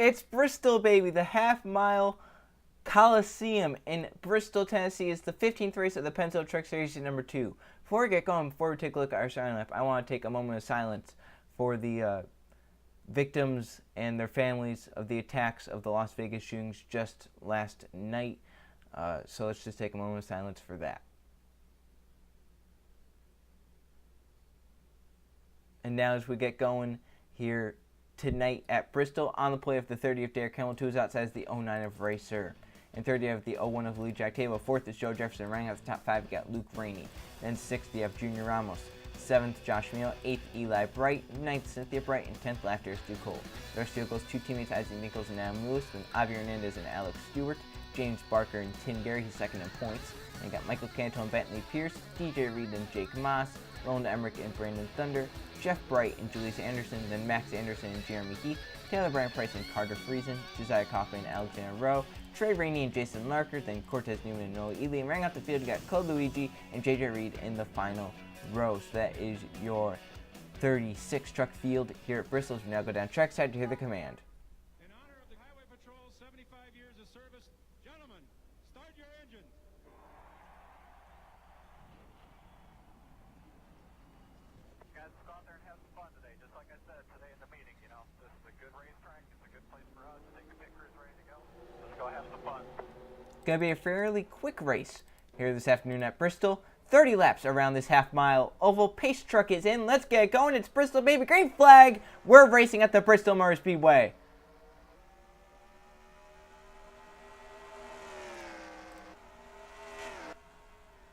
It's Bristol, baby, the half-mile Coliseum in Bristol, Tennessee. It's the 15th race of the Pennzoil Truck Series number 2. Before we get going, before we take a look at our sign lap, I want to take a moment of silence for the victims and their families of the attacks of the Las Vegas shootings just last night. So let's just take a moment of silence for that. And now as we get going here tonight at Bristol, on the play of the 30 of Derek Hamilton, 2 is outside is the 09 of Racer. And 30 of the 01 of Lee Jack Table. 4th is Joe Jefferson. Running out the top 5, you got Luke Rainey. Then 6th, you have Junior Ramos. 7th, Josh Meal. 8th, Eli Bright. 9th, Cynthia Bright. And 10th, Laughter is Stu Cole. The rest of the goes 2 teammates, Isaac Nichols and Adam Lewis. Then Avi Hernandez and Alex Stewart. James Barker and Tim Gary, he's second in points. And you got Michael Canto and Bentley Pierce. DJ Reed and Jake Moss. Roland Emmerich and Brandon Thunder. Jeff Bright and Julius Anderson. Then Max Anderson and Jeremy Heath. Taylor Bryan Price and Carter Friesen. Josiah Kaufman and Alexander Rowe. Trey Rainey and Jason Larker, then Cortez Newman and Noah Ely. And running out the field, you got Code Luigi and JJ Reed in the final row. So that is your 36 truck field here at Bristol. So we now go down trackside to hear the command. In honor of the Highway Patrol's 75 years of service, gentlemen, start your engines. Guys, go out there and have some fun today. Just like I said today in the meeting, you know, this is a good racetrack. It's a good place for us. Take the pictures, ready to go. Let's go have some fun. Going to be a fairly quick race here this afternoon at Bristol. 30 laps around this half-mile oval. Pace truck is in. Let's get going. It's Bristol, baby. Green flag. We're racing at the Bristol Motor Speedway.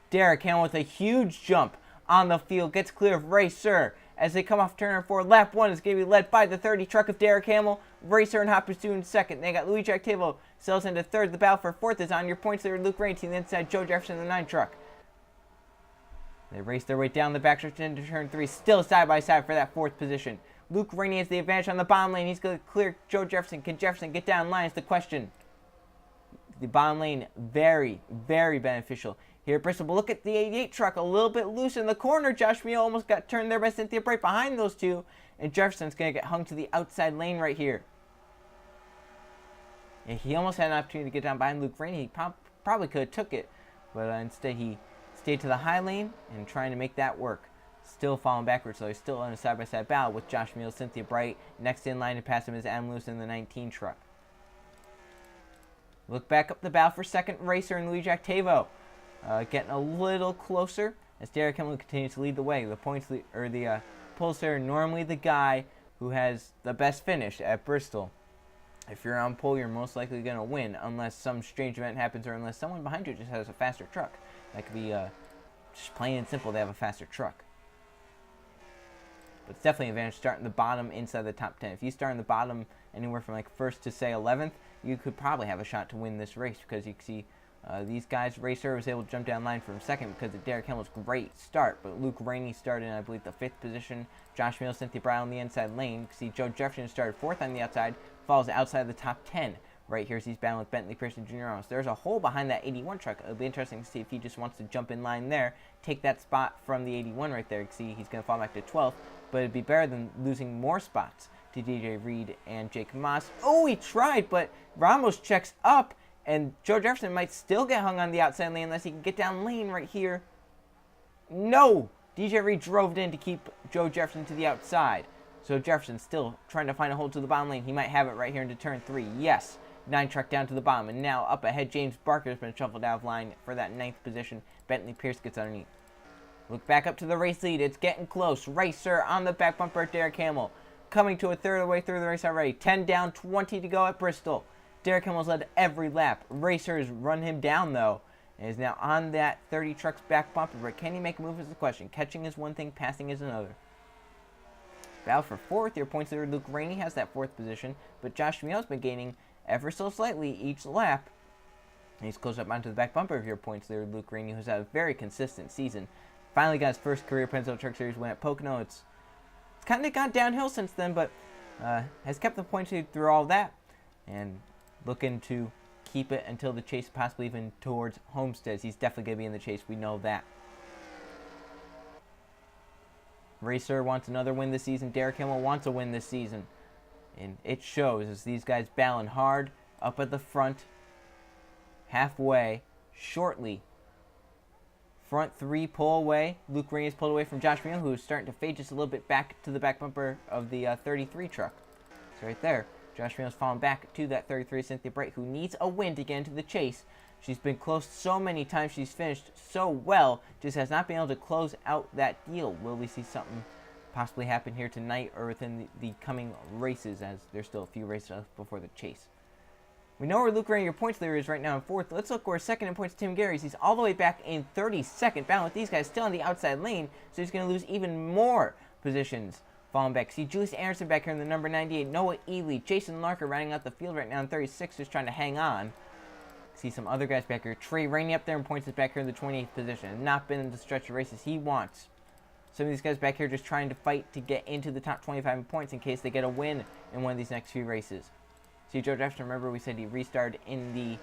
Derek Hamilton with a huge jump on the field. Gets clear of Racer. As they come off turn 4, lap 1 is going to be led by the 30 truck of Derek Hamill. Racer and Hopper's in second. They got Louis Jack Tavo sells into third. The battle for fourth is on your points there. Luke Rainey to the inside. Joe Jefferson, the 9 truck. They race their way down the backstretch into turn 3, still side by side for that 4th position. Luke Rainey has the advantage on the bottom lane. He's going to clear Joe Jefferson. Can Jefferson get down line is the question. The bottom lane, very, very beneficial here at Bristol. But look at the 88 truck, a little bit loose in the corner. Josh Meal almost got turned there by Cynthia Bright behind those two. And Jefferson's going to get hung to the outside lane right here. Yeah, he almost had an opportunity to get down behind Luke Rainey. He probably could have took it. But instead he stayed to the high lane and trying to make that work. Still falling backwards, so he's still on a side-by-side battle with Josh Meal, Cynthia Bright. Next in line to pass him is Adam Lewis in the 19 truck. Look back up the battle for second. Racer and Louis Jack Tavo getting a little closer as Derek Hamilton continues to lead the way. The points or the pollster, normally the guy who has the best finish at Bristol. If you're on pole, you're most likely going to win unless some strange event happens or unless someone behind you just has a faster truck. That could be just plain and simple, they have a faster truck. But it's definitely an advantage starting the bottom inside the top 10. If you start in the bottom anywhere from like 1st to say 11th, you could probably have a shot to win this race because you can see these guys. Racer was able to jump down line from second because of Derek Hamilton's great start. But Luke Rainey started in, I believe, the 5th position. Josh Meal, Cynthia Brown on the inside lane. You can see Joe Jefferson started 4th on the outside, falls outside the top 10. Right here, he's battling with Bentley Pearson Jr. Ramos. There's a hole behind that 81 truck. It'll be interesting to see if he just wants to jump in line there, take that spot from the 81 right there. You can see he's going to fall back to 12th, but it'd be better than losing more spots to DJ Reed and Jake Moss. Oh, he tried, but Ramos checks up, and Joe Jefferson might still get hung on the outside lane unless he can get down lane right here. No! DJ Reed drove it in to keep Joe Jefferson to the outside. So Jefferson still trying to find a hole to the bottom lane. He might have it right here into turn 3. Yes. 9 truck down to the bottom, and now up ahead, James Barker has been shuffled out of line for that 9th position. Bentley Pierce gets underneath. Look back up to the race lead. It's getting close. Racer on the back bumper, Derek Hamill. Coming to a third of the way through the race already. 10 down, 20 to go at Bristol. Derek Hamill's led every lap. Racer has run him down, though, and is now on that 30 truck's back bumper. But can he make a move is the question. Catching is one thing, passing is another. Battle for 4th. Your points leader, Luke Rainey, has that 4th position, but Josh Meal's been gaining ever so slightly each lap. And he's close up onto the back bumper of your points there, Luke Rainey, who's had a very consistent season. Finally got his first career Pennzoil Truck Series win at Pocono. It's kind of gone downhill since then, but has kept the points lead through all that. And looking to keep it until the chase, possibly even towards Homesteads. He's definitely going to be in the chase. We know that. Racer wants another win this season. Derek Hamill wants a win this season. And it shows as these guys battling hard up at the front, halfway, shortly. Front three pull away. Luke Raines pulled away from Josh Meal, who is starting to fade just a little bit back to the back bumper of the 33 truck. So right there, Josh Meal's falling back to that 33 Cynthia Bright, who needs a win to get into the chase. She's been close so many times. She's finished so well, just has not been able to close out that deal. Will we see something possibly happen here tonight or within the coming races, as there's still a few races left before the chase? We know where Luke Rainier, your points leader, is right now in fourth. Let's look where second in points Tim Gary's. He's all the way back in 32nd, battling with these guys still on the outside lane, so he's going to lose even more positions falling back. See Julius Anderson back here in the number 98, Noah Ely, Jason Larker riding out the field right now in 36, just trying to hang on. See some other guys back here. Trey Rainey up there in points is back here in the 28th position. Not been in the stretch of races he wants. Some of these guys back here just trying to fight to get into the top 25 in points in case they get a win in one of these next few races. See, Joe Jefferson, remember we said he restarted in the,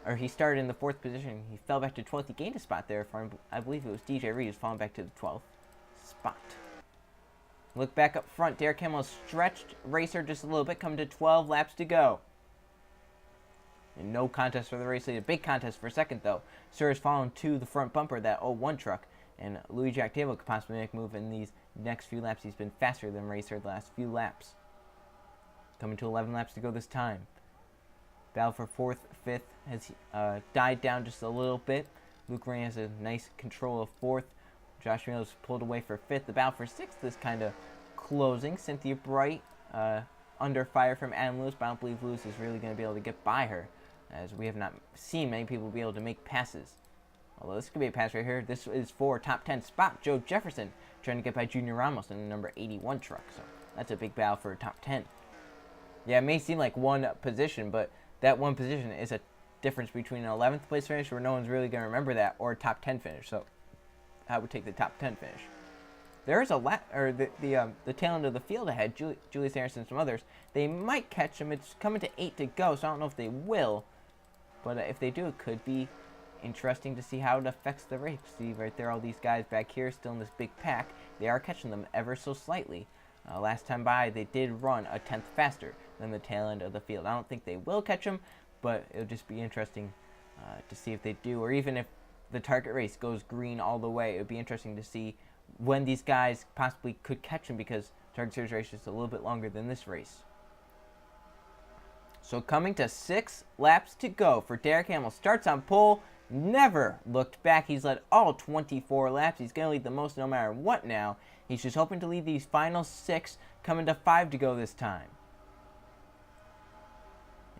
or he started in the 4th position. He fell back to 12th. He gained a spot there from, I believe it was DJ Reed, who's falling back to the 12th spot. Look back up front. Derek Hamill stretched racer just a little bit, coming to 12 laps to go. And no contest for the race lead. A big contest for second, though. Sir is falling to the front bumper, that 01 truck. And Louis Jack Table could possibly make a move in these next few laps. He's been faster than Racer the last few laps. Coming to 11 laps to go this time. Battle for 4th, 5th has died down just a little bit. Luke Rain has a nice control of 4th. Josh Mills pulled away for 5th. The battle for 6th is kind of closing. Cynthia Bright under fire from Adam Lewis, but I don't believe Lewis is really going to be able to get by her, as we have not seen many people be able to make passes. Although this could be a pass right here. This is for top 10 spot. Joe Jefferson trying to get by Junior Ramos in the number 81 truck. So that's a big battle for top 10. Yeah, it may seem like one position, but that one position is a difference between an 11th place finish, where no one's really going to remember that, or a top 10 finish. So I would take the top 10 finish. There is a the tail end of the field ahead. Julius Harrison and some others. They might catch him. It's coming to 8 to go, so I don't know if they will. But if they do, it could be interesting to see how it affects the race. See right there, all these guys back here still in this big pack. They are catching them ever so slightly. Last time by, they did run a 10th faster than the tail end of the field. I don't think they will catch them, but it'll just be interesting to see if they do, or even if the target race goes green all the way. It would be interesting to see when these guys possibly could catch them, because Target Series race is a little bit longer than this race. So coming to 6 laps to go for Derek Hamill. Starts on pole, never looked back. He's led all 24 laps. He's going to lead the most no matter what now. He's just hoping to lead these final 6, coming to 5 to go this time.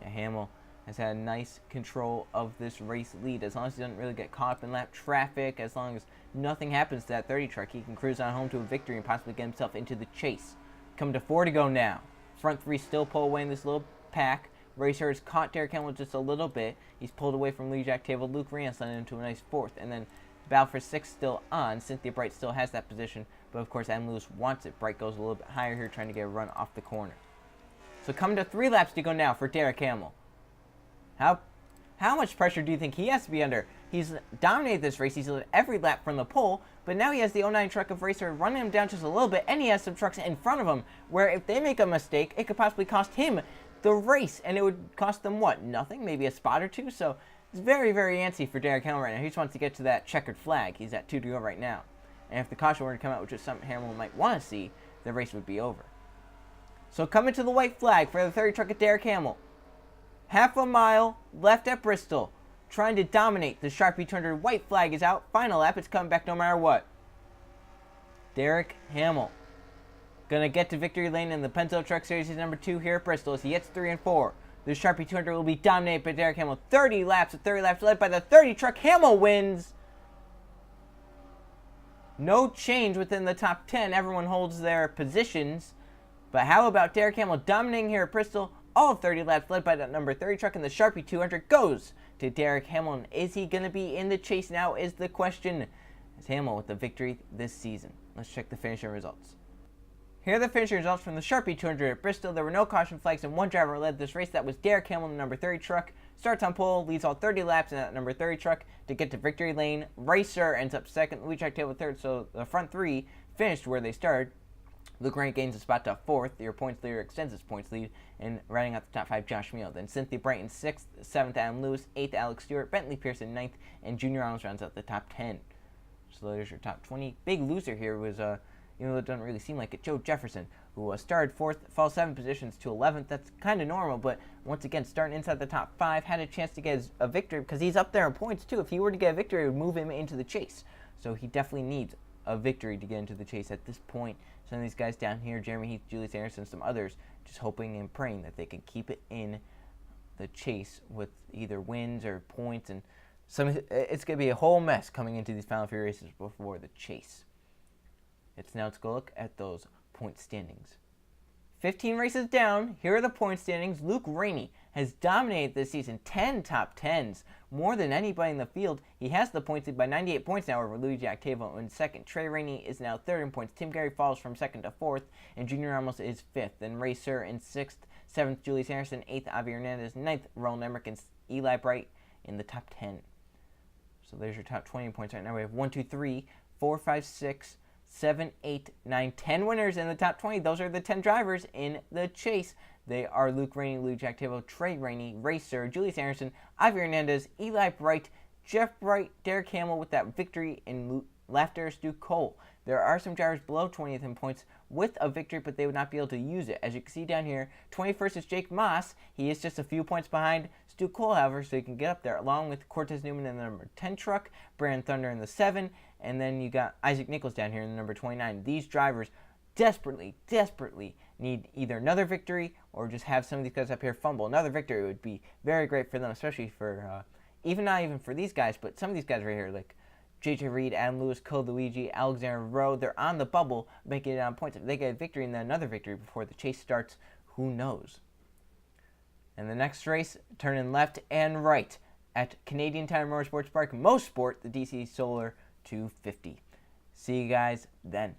Yeah, Hamill has had a nice control of this race lead. As long as he doesn't really get caught up in lap traffic, as long as nothing happens to that 30 truck, he can cruise on home to a victory and possibly get himself into the chase. Coming to 4 to go now. Front 3 still pull away in this little pack. Racer has caught Derek Hamill just a little bit. He's pulled away from Lee Jack Table. Luke Rance led into a nice 4th. And then battle for 6 still on. Cynthia Bright still has that position, but of course Adam Lewis wants it. Bright goes a little bit higher here, trying to get a run off the corner. So coming to 3 laps to go now for Derek Hamill. How much pressure do you think he has to be under? He's dominated this race. He's led every lap from the pole, but now he has the 09 truck of Racer running him down just a little bit, and he has some trucks in front of him where if they make a mistake, it could possibly cost him the race, and it would cost them what? Nothing? Maybe a spot or 2? So it's very, very antsy for Derek Hamill right now. He just wants to get to that checkered flag. He's at 2 to go right now. And if the caution were to come out, which is something Hamill might want to see, the race would be over. So coming to the white flag for the 30 truck at Derek Hamill. Half a mile left at Bristol. Trying to dominate. The Sharpie 200 white flag is out. Final lap. It's coming back no matter what. Derek Hamill gonna get to victory lane in the Pennzoil Truck Series number 2 here at Bristol as he hits 3 and 4. The Sharpie 200 will be dominated by Derek Hamill. 30 laps led by the 30 truck. Hamill wins. No change within the top 10. Everyone holds their positions. But how about Derek Hamill dominating here at Bristol? All 30 laps led by that number 30 truck, and the Sharpie 200 goes to Derek Hamill. And is he going to be in the chase now is the question. Is Hamill with the victory this season? Let's check the finishing results. Here are the finishing results from the Sharpie 200 at Bristol. There were no caution flags, and one driver led this race. That was Derek Hamill in the number 30 truck. Starts on pole, leads all 30 laps in that number 30 truck to get to victory lane. Racer ends up second. Louis Jack Table third, so the front 3 finished where they started. Luke Rainey gains a spot to 4th. Your points leader extends his points lead, and rounding out the top 5, Josh Meal. Then Cynthia Brighton 6th, 7th, Adam Lewis, 8th, Alex Stewart, Bentley Pearson 9th, and Junior Arnold rounds out the top 10. So there's your top 20. Big loser here was, even though it doesn't really seem like it, Joe Jefferson, who started 4th, fell 7 positions to 11th. That's kind of normal, but once again, starting inside the top 5, had a chance to get a victory because he's up there in points too. If he were to get a victory, it would move him into the chase. So he definitely needs a victory to get into the chase at this point. Some of these guys down here, Jeremy Heath, Julius Anderson, some others, just hoping and praying that they can keep it in the chase with either wins or points. And it's going to be a whole mess coming into these final few races before the chase. Let's go look at those point standings. 15 races down, here are the point standings. Luke Rainey has dominated this season, 10 top 10s, more than anybody in the field. He has the points lead by 98 points now over Luigi Octavo in 2nd. Trey Rainey is now 3rd in points. Tim Gary falls from 2nd to 4th, and Junior Ramos is 5th. Then Ray Sir in 6th, 7th, Julius Anderson, 8th, Avi Hernandez, 9th, Roland Emmerich, and Eli Bright in the top 10. So there's your top 20 points right now. We have 1, 2, 3, 4, 5, 6, 7, 8, 9, 10 winners in the top 20. Those are the 10 drivers in the chase. They are Luke Rainey, Luigi Octavo, Trey Rainey, Ray Sir, Julius Anderson, Avi Hernandez, Eli Bright, Jeff Bright, Derek Hamill with that victory, and Laughter Stu Cole. There are some drivers below 20th in points with a victory, but they would not be able to use it. As you can see down here, 21st is Jake Moss. He is just a few points behind Stu Cole, however, so he can get up there, along with Cortez Newman in the number 10 truck, Brandon Thunder in the 7, and then you got Isaac Nichols down here in the number 29. These drivers desperately need either another victory or just have some of these guys up here fumble. Another victory would be very great for them, especially for, not even for these guys, but some of these guys right here, like JJ Reed, Adam Lewis, Cole Luigi, Alexander Rowe, they're on the bubble, making it on points. If they get a victory and then another victory before the chase starts, who knows? And the next race, turning left and right at Canadian Tire Motorsports Park, Most Sport, the DC Solar 250. See you guys then.